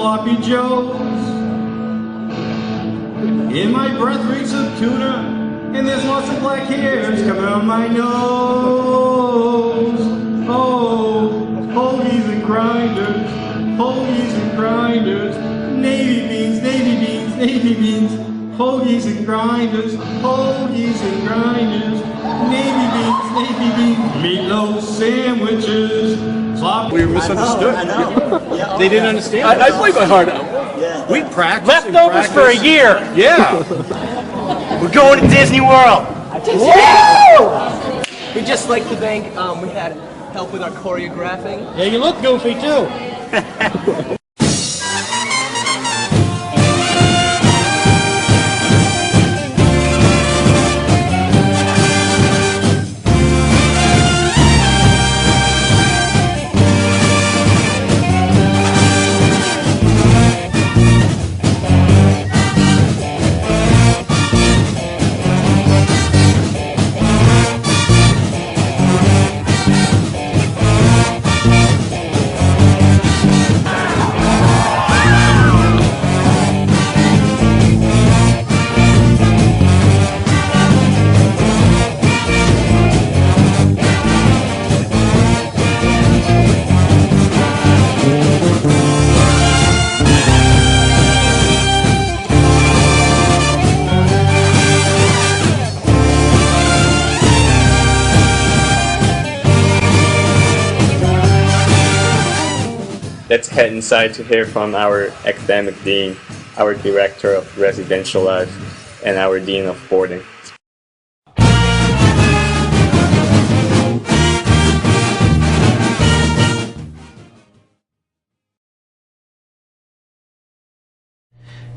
sloppy joes. In my breath reeks of tuna, and there's lots of black hairs coming on my nose. Oh, hoagies and grinders, hoagies and grinders, navy beans, navy beans, navy beans, hoagies and grinders, hoagies and grinders, navy beans, navy beans, meatloaf sandwiches. We were misunderstood. I know. Yeah, They didn't understand. I played my heart out. Yeah. We practiced. Leftovers for a year. Yeah. We're going to Disney World. Woo! We just like to thank, we had help with our choreographing. Yeah, you look goofy too. Let's head inside to hear from our academic dean, our director of residential life, and our dean of boarding.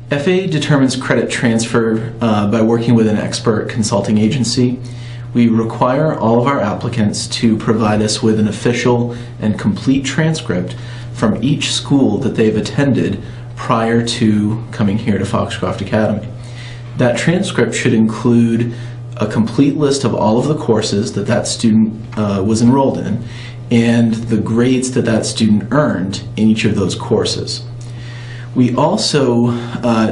FA determines credit transfer by working with an expert consulting agency. We require all of our applicants to provide us with an official and complete transcript from each school that they've attended prior to coming here to Foxcroft Academy. That transcript should include a complete list of all of the courses that that student was enrolled in and the grades that that student earned in each of those courses. We also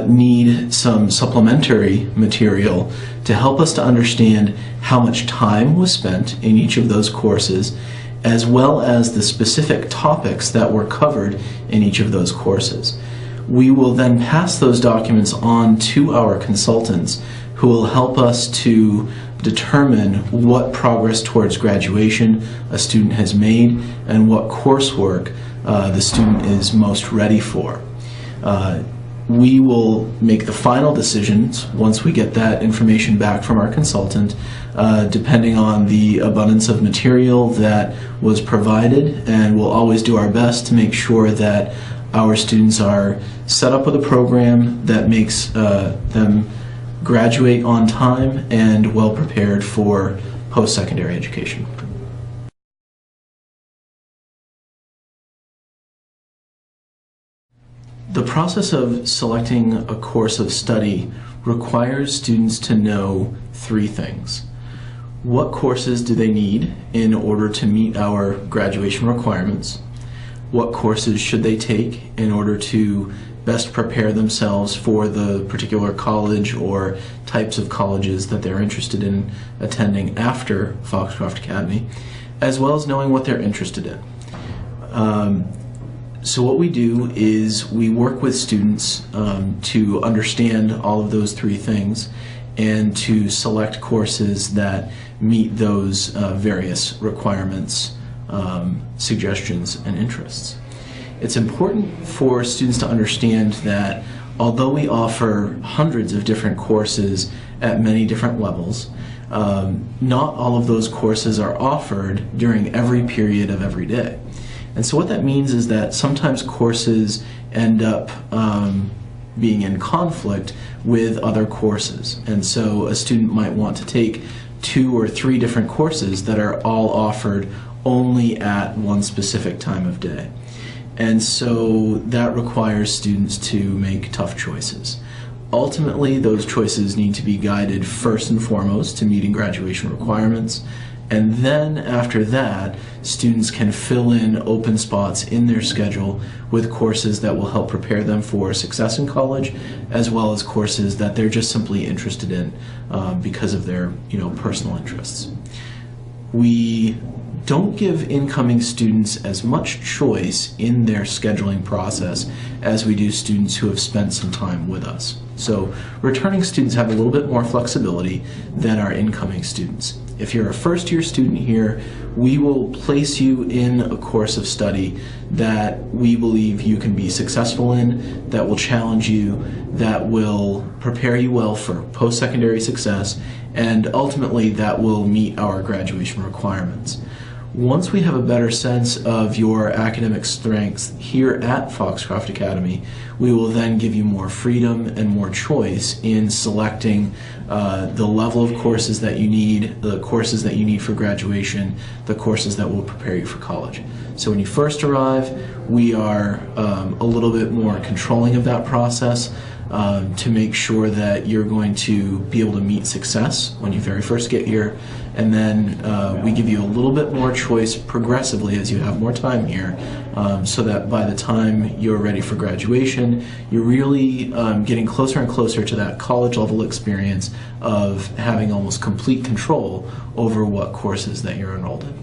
need some supplementary material to help us to understand how much time was spent in each of those courses, as well as the specific topics that were covered in each of those courses. We will then pass those documents on to our consultants, who will help us to determine what progress towards graduation a student has made and what coursework the student is most ready for. We will make the final decisions once we get that information back from our consultant, depending on the abundance of material that was provided, and we'll always do our best to make sure that our students are set up with a program that makes them graduate on time and well prepared for post-secondary education. The process of selecting a course of study requires students to know three things. What courses do they need in order to meet our graduation requirements? What courses should they take in order to best prepare themselves for the particular college or types of colleges that they're interested in attending after Foxcroft Academy, as well as knowing what they're interested in. So what we do is we work with students to understand all of those three things and to select courses that meet those various requirements, suggestions, and interests. It's important for students to understand that although we offer hundreds of different courses at many different levels, not all of those courses are offered during every period of every day. And so what that means is that sometimes courses end up being in conflict with other courses. And so a student might want to take 2 or 3 different courses that are all offered only at one specific time of day. And so that requires students to make tough choices. Ultimately, those choices need to be guided first and foremost to meeting graduation requirements, And then after that, students can fill in open spots in their schedule with courses that will help prepare them for success in college, as well as courses that they're just simply interested in because of their personal interests. We don't give incoming students as much choice in their scheduling process as we do students who have spent some time with us. So returning students have a little bit more flexibility than our incoming students. If you're a first-year student here, we will place you in a course of study that we believe you can be successful in, that will challenge you, that will prepare you well for post-secondary success, and ultimately that will meet our graduation requirements. Once we have a better sense of your academic strengths here at Foxcroft Academy, we will then give you more freedom and more choice in selecting the level of courses that you need, the courses that you need for graduation, the courses that will prepare you for college. So when you first arrive, we are a little bit more controlling of that process to make sure that you're going to be able to meet success when you very first get here. And then we give you a little bit more choice progressively as you have more time here, so that by the time you're ready for graduation, you're really getting closer and closer to that college level experience of having almost complete control over what courses that you're enrolled in.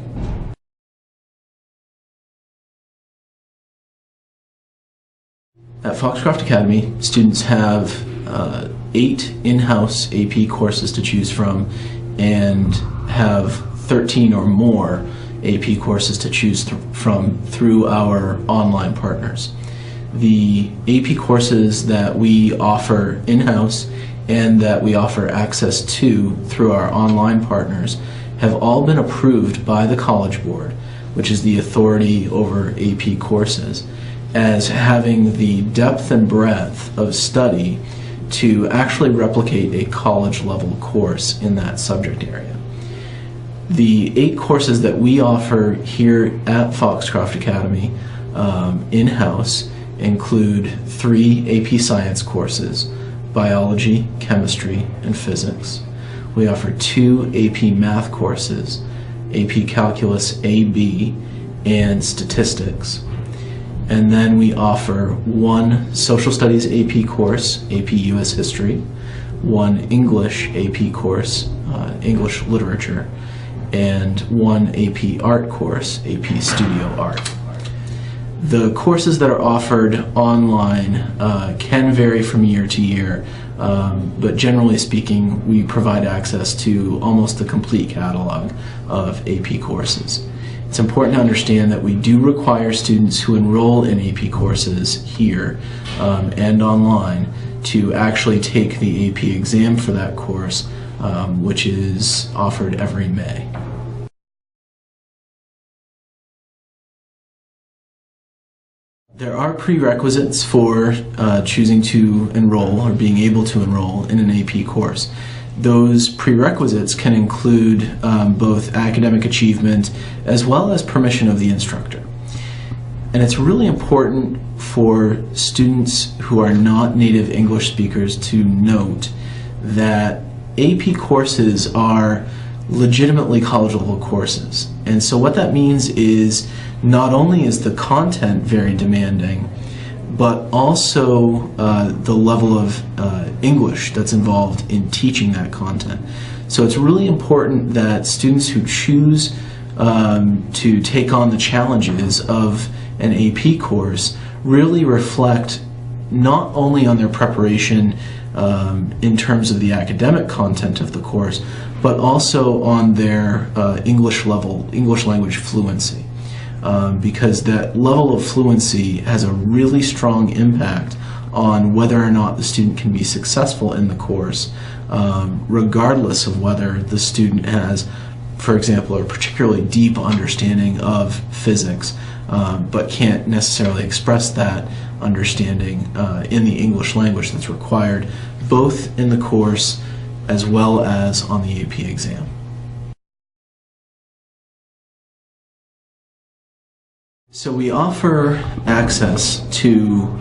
At Foxcroft Academy, students have 8 in-house AP courses to choose from and have 13 or more AP courses to choose from through our online partners. The AP courses that we offer in-house and that we offer access to through our online partners have all been approved by the College Board, which is the authority over AP courses, as having the depth and breadth of study to actually replicate a college level course in that subject area. The 8 courses that we offer here at Foxcroft Academy in-house include 3 AP Science courses, Biology, Chemistry, and Physics. We offer 2 AP Math courses, AP Calculus AB and Statistics. And then we offer 1 Social Studies AP course, AP US History, 1 English AP course, English Literature, and 1 AP Art course, AP Studio Art. The courses that are offered online can vary from year to year, but generally speaking, we provide access to almost the complete catalog of AP courses. It's important to understand that we do require students who enroll in AP courses here and online to actually take the AP exam for that course, which is offered every May. There are prerequisites for choosing to enroll or being able to enroll in an AP course. Those prerequisites can include both academic achievement as well as permission of the instructor. And it's really important for students who are not native English speakers to note that AP courses are legitimately college level courses. And so what that means is not only is the content very demanding, but also the level of English that's involved in teaching that content. So it's really important that students who choose to take on the challenges of an AP course really reflect not only on their preparation in terms of the academic content of the course, but also on their English language fluency. Because that level of fluency has a really strong impact on whether or not the student can be successful in the course, regardless of whether the student has, for example, a particularly deep understanding of physics, but can't necessarily express that understanding in the English language that's required, both in the course as well as on the AP exam. So we offer access to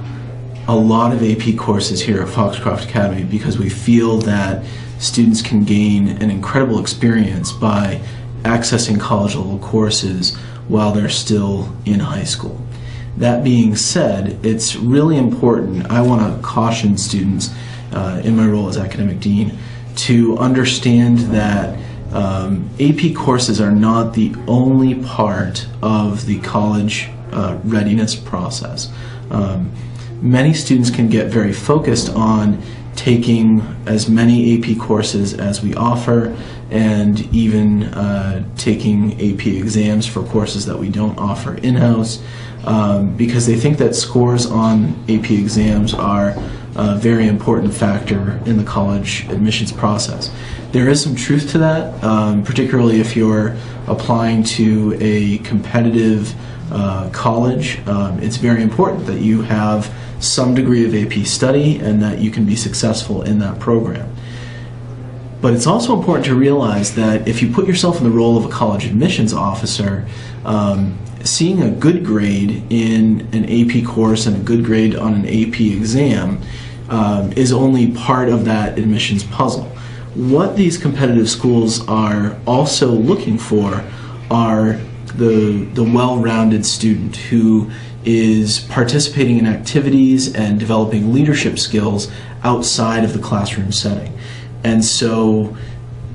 a lot of AP courses here at Foxcroft Academy because we feel that students can gain an incredible experience by accessing college level courses while they're still in high school. That being said, it's really important, I want to caution students in my role as academic dean to understand that AP courses are not the only part of the college readiness process. Many students can get very focused on taking as many AP courses as we offer and even taking AP exams for courses that we don't offer in-house because they think that scores on AP exams are a very important factor in the college admissions process. There is some truth to that, particularly if you're applying to a competitive college. It's very important that you have some degree of AP study and that you can be successful in that program. But it's also important to realize that if you put yourself in the role of a college admissions officer, seeing a good grade in an AP course and a good grade on an AP exam is only part of that admissions puzzle. What these competitive schools are also looking for are the well-rounded student who is participating in activities and developing leadership skills outside of the classroom setting. And so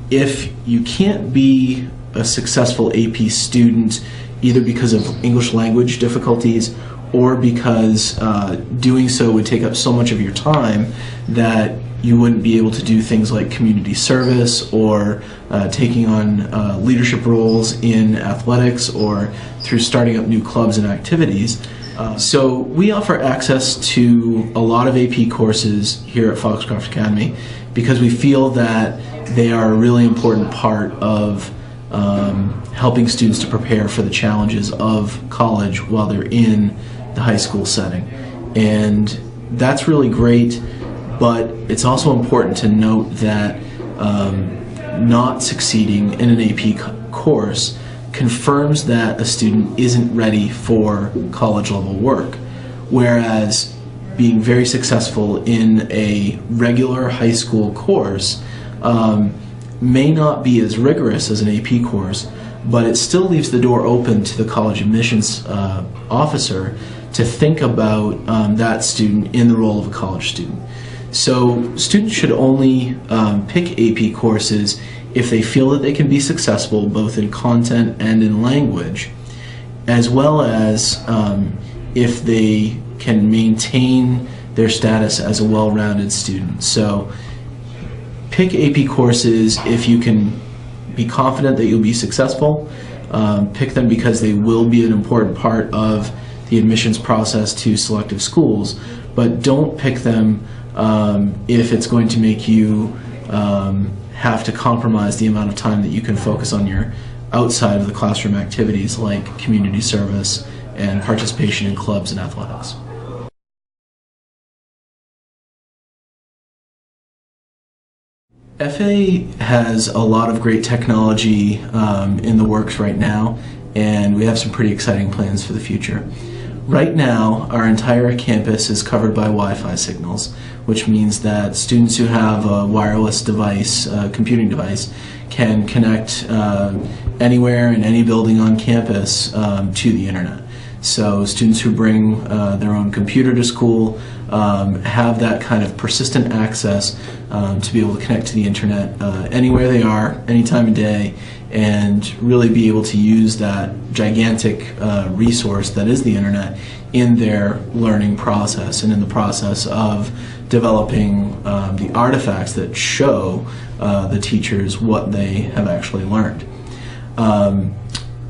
if you can't be a successful AP student either because of English language difficulties or because doing so would take up so much of your time that you wouldn't be able to do things like community service or taking on leadership roles in athletics or through starting up new clubs and activities. So we offer access to a lot of AP courses here at Foxcroft Academy because we feel that they are a really important part of helping students to prepare for the challenges of college while they're in the high school setting. And that's really great, but it's also important to note that not succeeding in an AP course confirms that a student isn't ready for college level work, whereas being very successful in a regular high school course may not be as rigorous as an AP course, but it still leaves the door open to the college admissions officer to think about that student in the role of a college student. So students should only pick AP courses if they feel that they can be successful both in content and in language, as well as if they can maintain their status as a well-rounded student. So pick AP courses if you can be confident that you'll be successful. Pick them because they will be an important part of the admissions process to selective schools, but don't pick them if it's going to make you have to compromise the amount of time that you can focus on your outside of the classroom activities like community service and participation in clubs and athletics. FA has a lot of great technology in the works right now, and we have some pretty exciting plans for the future. Right now, our entire campus is covered by Wi-Fi signals, which means that students who have a wireless device, computing device, can connect anywhere in any building on campus to the internet. So students who bring their own computer to school have that kind of persistent access to be able to connect to the internet anywhere they are, any time of day, and really be able to use that gigantic resource that is the internet in their learning process and in the process of developing the artifacts that show the teachers what they have actually learned.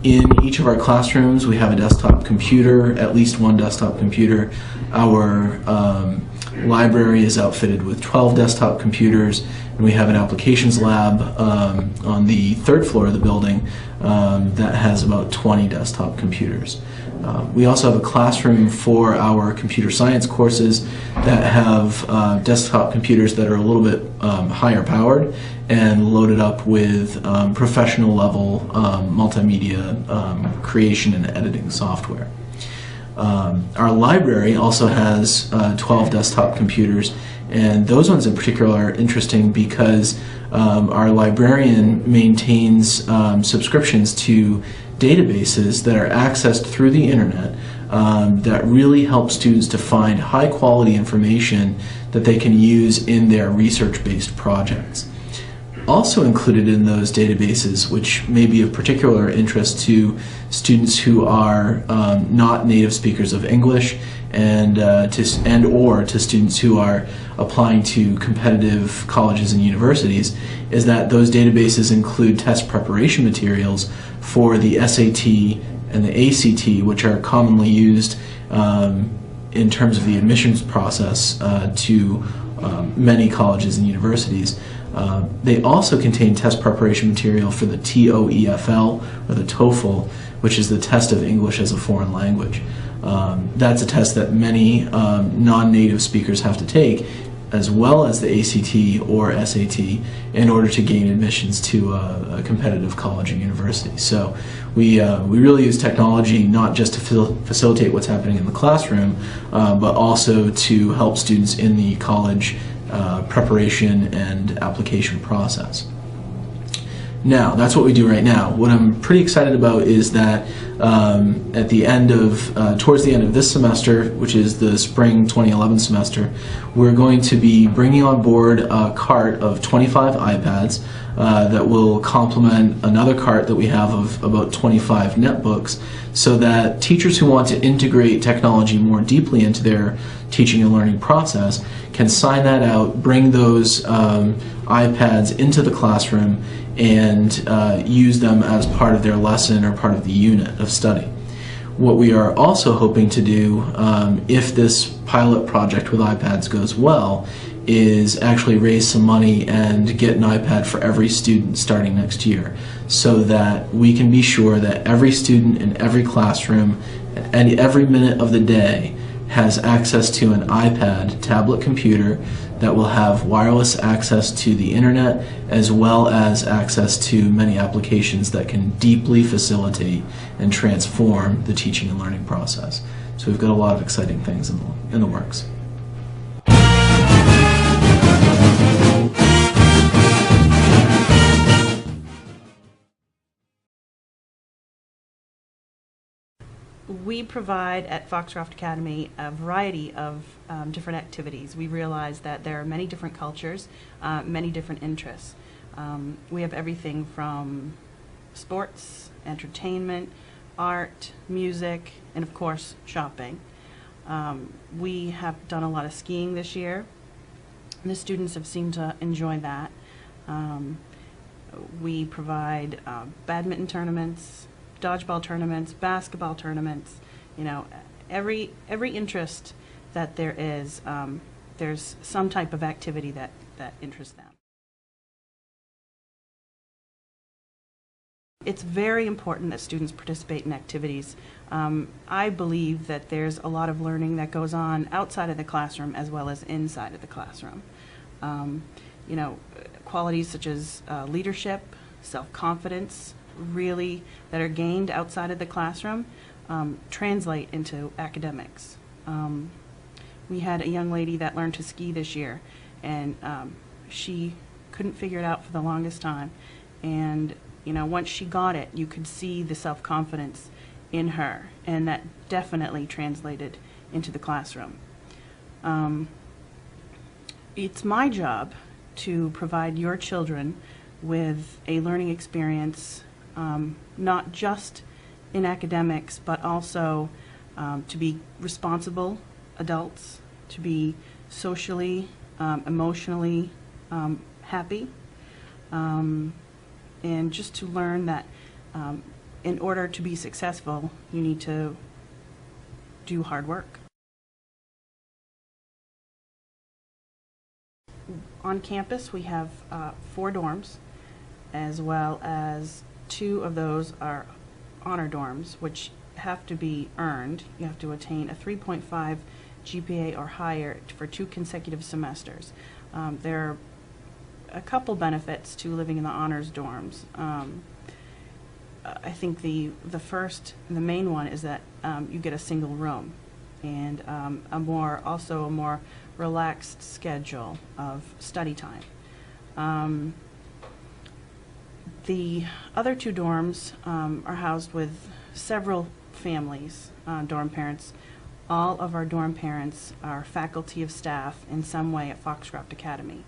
In each of our classrooms we have a desktop computer, at least one desktop computer. Our library is outfitted with 12 desktop computers, and we have an applications lab on the third floor of the building that has about 20 desktop computers. We also have a classroom for our computer science courses that have desktop computers that are a little bit higher powered and loaded up with professional level multimedia creation and editing software. Our library also has 12 desktop computers, and those ones in particular are interesting because our librarian maintains subscriptions to databases that are accessed through the internet that really help students to find high quality information that they can use in their research-based projects. Also included in those databases, which may be of particular interest to students who are not native speakers of English and or to students who are applying to competitive colleges and universities, is that those databases include test preparation materials for the SAT and the ACT, which are commonly used in terms of the admissions process to many colleges and universities. They also contain test preparation material for the TOEFL, or the TOEFL, which is the test of English as a foreign language. That's a test that many non-native speakers have to take, as well as the ACT or SAT, in order to gain admissions to a competitive college and university. So we really use technology not just to facilitate what's happening in the classroom, but also to help students in the college preparation and application process. Now, that's what we do right now. What I'm pretty excited about is that at the end of, towards the end of this semester, which is the spring 2011 semester, we're going to be bringing on board a cart of 25 iPads that will complement another cart that we have of about 25 netbooks, so that teachers who want to integrate technology more deeply into their teaching and learning process can sign that out, bring those iPads into the classroom, and use them as part of their lesson or part of the unit of study. What we are also hoping to do, if this pilot project with iPads goes well, is actually raise some money and get an iPad for every student starting next year, so that we can be sure that every student in every classroom and every minute of the day has access to an iPad tablet computer that will have wireless access to the internet, as well as access to many applications that can deeply facilitate and transform the teaching and learning process. So we've got a lot of exciting things in the works. We provide at Foxcroft Academy a variety of different activities. We realize that there are many different cultures, many different interests. We have everything from sports, entertainment, art, music, and of course shopping. We have done a lot of skiing this year. The students have seemed to enjoy that. We provide badminton tournaments, dodgeball tournaments, basketball tournaments. You know, every interest that there is, there's some type of activity that interests them. It's very important that students participate in activities. I believe that there's a lot of learning that goes on outside of the classroom as well as inside of the classroom. You know, qualities such as leadership, self-confidence, really that are gained outside of the classroom translate into academics. We had a young lady that learned to ski this year, and she couldn't figure it out for the longest time. And you know, once she got it, you could see the self-confidence in her, and that definitely translated into the classroom. It's my job to provide your children with a learning experience, not just in academics, but also to be responsible adults, to be socially, emotionally happy, and just to learn that in order to be successful, you need to do hard work. On campus, we have 4 dorms, as well as 2 of those are honor dorms, which have to be earned. You have to attain a 3.5 GPA or higher for 2 consecutive semesters. There are a couple benefits to living in the honors dorms. I think the first and the main one is that you get a single room and also a more relaxed schedule of study time. The other two dorms are housed with several families, dorm parents. All of our dorm parents are faculty of staff in some way at Foxcroft Academy.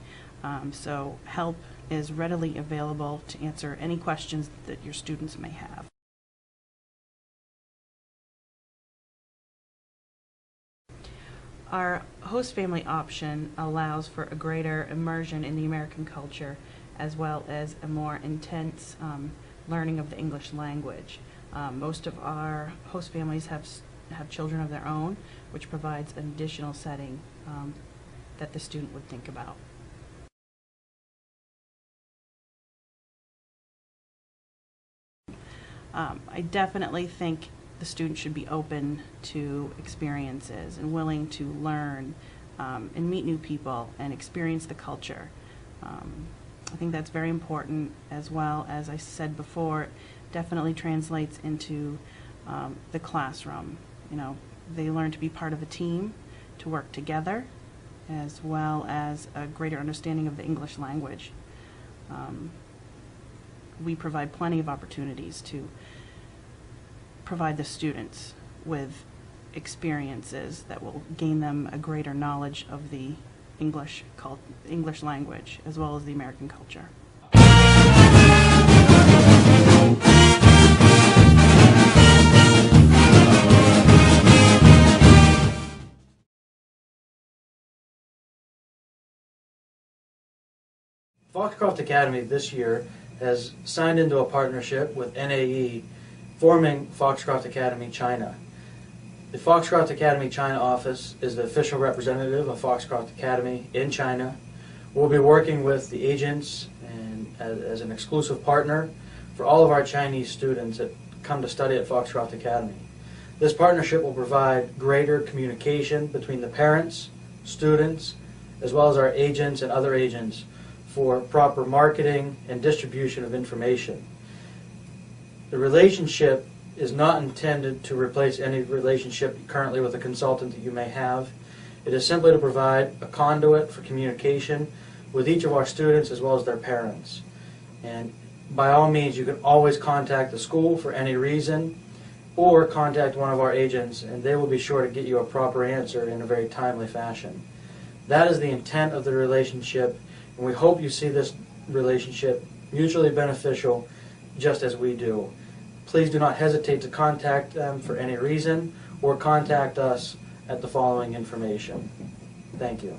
So help is readily available to answer any questions that your students may have. Our host family option allows for a greater immersion in the American culture as well as a more intense learning of the English language. Most of our host families have children of their own, which provides an additional setting that the student would think about. I definitely think the student should be open to experiences and willing to learn and meet new people and experience the culture. I think that's very important, as well as I said before, definitely translates into the classroom. You know, they learn to be part of a team, to work together, as well as a greater understanding of the English language. We provide plenty of opportunities to provide the students with experiences that will gain them a greater knowledge of the English language as well as the American culture. Foxcroft Academy this year has signed into a partnership with NAE, forming Foxcroft Academy China. The Foxcroft Academy China office is the official representative of Foxcroft Academy in China. We'll be working with the agents and as an exclusive partner for all of our Chinese students that come to study at Foxcroft Academy. This partnership will provide greater communication between the parents, students, as well as our agents and other agents for proper marketing and distribution of information. The relationship is not intended to replace any relationship currently with a consultant that you may have. It is simply to provide a conduit for communication with each of our students as well as their parents. And by all means, you can always contact the school for any reason or contact one of our agents, and they will be sure to get you a proper answer in a very timely fashion. That is the intent of the relationship, and we hope you see this relationship mutually beneficial just as we do. Please do not hesitate to contact them for any reason or contact us at the following information. Thank you.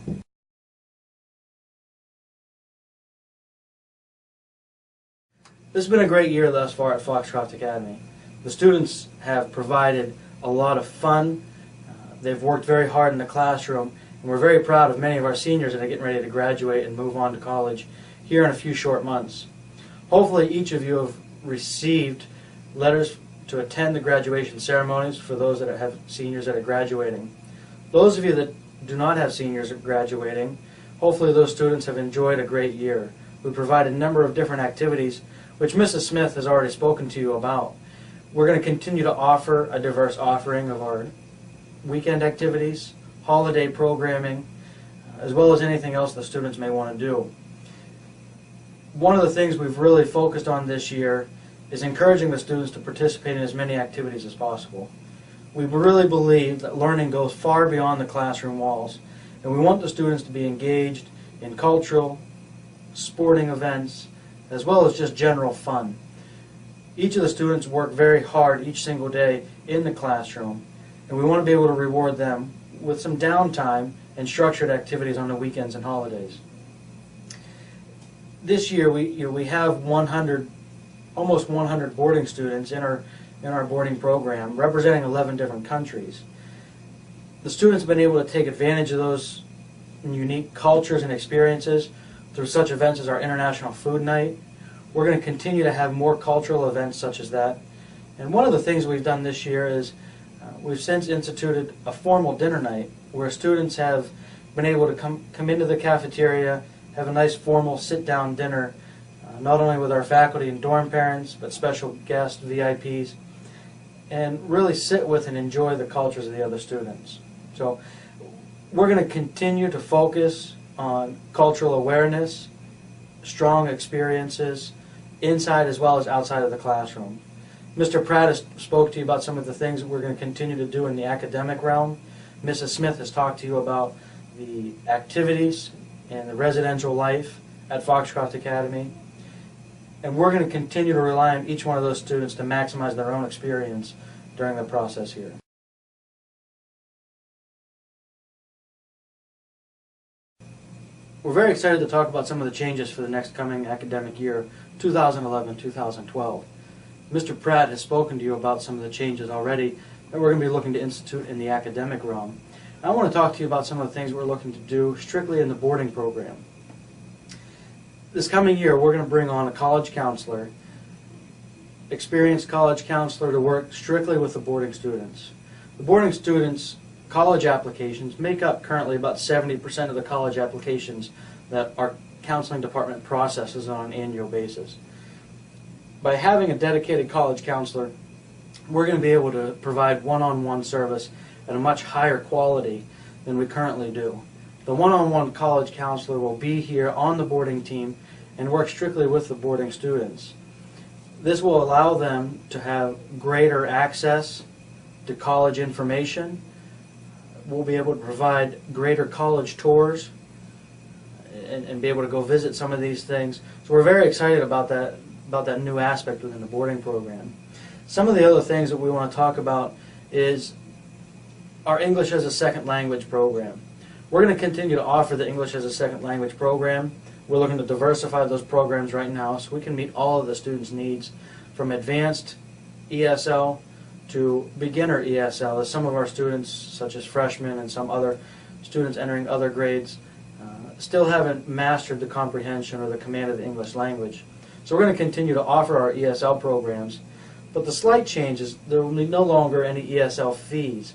This has been a great year thus far at Foxcroft Academy. The students have provided a lot of fun. They've worked very hard in the classroom, and we're very proud of many of our seniors that are getting ready to graduate and move on to college here in a few short months. Hopefully each of you have received letters to attend the graduation ceremonies for those that have seniors that are graduating. Those of you that do not have seniors graduating, hopefully those students have enjoyed a great year. We provide a number of different activities which Mrs. Smith has already spoken to you about. We're going to continue to offer a diverse offering of our weekend activities, holiday programming, as well as anything else the students may want to do. One of the things we've really focused on this year is encouraging the students to participate in as many activities as possible. We really believe that learning goes far beyond the classroom walls, and we want the students to be engaged in cultural, sporting events, as well as just general fun. Each of the students work very hard each single day in the classroom, and we want to be able to reward them with some downtime and structured activities on the weekends and holidays. This year we have almost 100 boarding students in our boarding program, representing 11 different countries. The students have been able to take advantage of those unique cultures and experiences through such events as our International Food Night. We're going to continue to have more cultural events such as that. And one of the things we've done this year is we've since instituted a formal dinner night where students have been able to come into the cafeteria, have a nice formal sit-down dinner, not only with our faculty and dorm parents, but special guests, VIPs. and really sit with and enjoy the cultures of the other students. So we're going to continue to focus on cultural awareness, strong experiences, inside as well as outside of the classroom. Mr. Pratt has spoke to you about some of the things that we're going to continue to do in the academic realm. Mrs. Smith has talked to you about the activities and the residential life at Foxcroft Academy. And we're going to continue to rely on each one of those students to maximize their own experience during the process here. We're very excited to talk about some of the changes for the next coming academic year, 2011-2012. Mr. Pratt has spoken to you about some of the changes already that we're going to be looking to institute in the academic realm. I want to talk to you about some of the things we're looking to do strictly in the boarding program. This coming year, we're going to bring on a college counselor, experienced college counselor, to work strictly with the boarding students. The boarding students' college applications make up currently about 70% of the college applications that our counseling department processes on an annual basis. By having a dedicated college counselor, we're going to be able to provide one-on-one service at a much higher quality than we currently do. The one-on-one college counselor will be here on the boarding team and work strictly with the boarding students. This will allow them to have greater access to college information. We'll be able to provide greater college tours and be able to go visit some of these things. So we're very excited about that new aspect within the boarding program. Some of the other things that we want to talk about is our English as a Second Language program. We're going to continue to offer the English as a Second Language program. We're looking to diversify those programs right now so we can meet all of the students' needs, from advanced ESL to beginner ESL, as some of our students, such as freshmen and some other students entering other grades, still haven't mastered the comprehension or the command of the English language. So we're going to continue to offer our ESL programs, but the slight change is there will be no longer any ESL fees.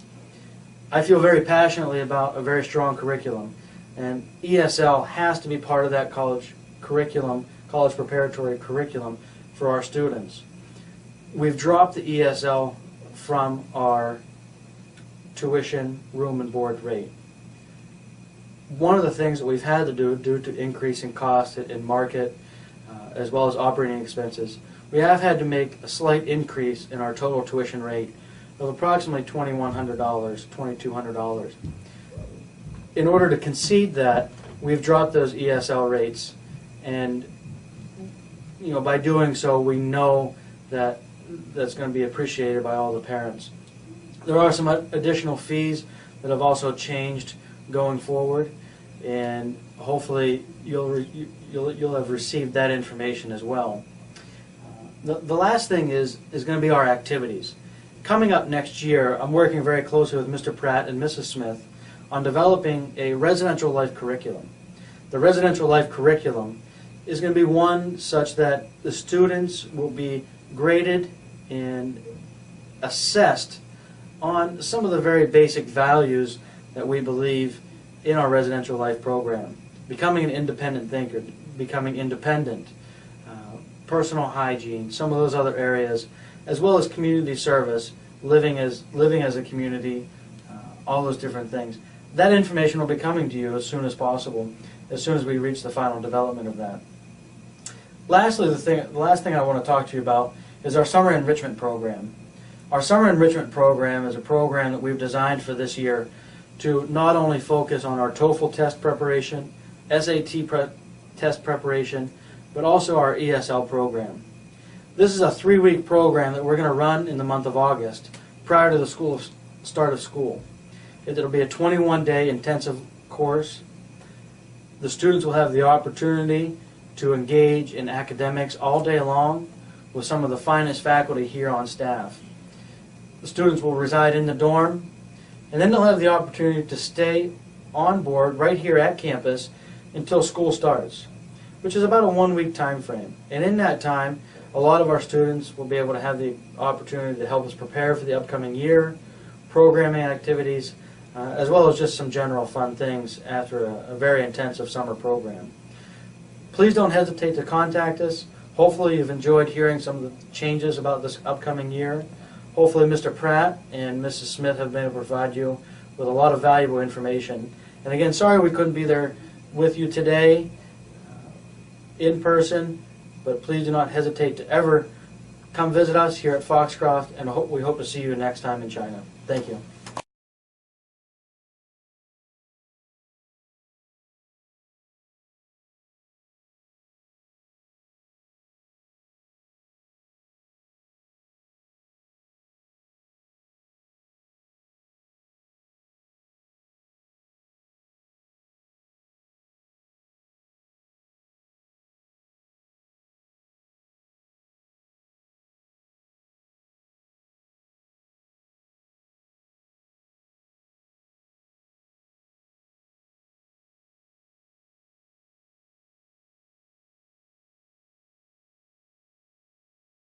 I feel very passionately about a very strong curriculum, and ESL has to be part of that college curriculum, college preparatory curriculum for our students. We've dropped the ESL from our tuition, room, and board rate. One of the things that we've had to do due to increasing costs in market as well as operating expenses, we have had to make a slight increase in our total tuition rate of approximately $2,100, $2,200. In order to concede that, we've dropped those ESL rates, and by doing so, we know that that's going to be appreciated by all the parents. There are some additional fees that have also changed going forward, and hopefully you'll have received that information as well. The last thing is going to be our activities. Coming up next year, I'm working very closely with Mr. Pratt and Mrs. Smith on developing a residential life curriculum. The residential life curriculum is going to be one such that the students will be graded and assessed on some of the very basic values that we believe in our residential life program. Becoming an independent thinker, becoming independent, personal hygiene, some of those other areas, as well as community service, living as a community, all those different things. That information will be coming to you as soon as possible, as soon as we reach the final development of that. Lastly, the last thing I want to talk to you about is our summer enrichment program. Our summer enrichment program is a program that we've designed for this year to not only focus on our TOEFL test preparation, SAT test preparation, but also our ESL program. This is a 3-week program that we're going to run in the month of August, prior to the start of school. It'll be a 21-day intensive course. The students will have the opportunity to engage in academics all day long with some of the finest faculty here on staff. The students will reside in the dorm, and then they'll have the opportunity to stay on board right here at campus until school starts, which is about a 1-week time frame. And in that time, a lot of our students will be able to have the opportunity to help us prepare for the upcoming year, programming activities, as well as just some general fun things after a very intensive summer program. Please don't hesitate to contact us. Hopefully you've enjoyed hearing some of the changes about this upcoming year. Hopefully Mr. Pratt and Mrs. Smith have been able to provide you with a lot of valuable information. And again, sorry we couldn't be there with you today in person, but please do not hesitate to ever come visit us here at Foxcroft, and we hope to see you next time in China. Thank you.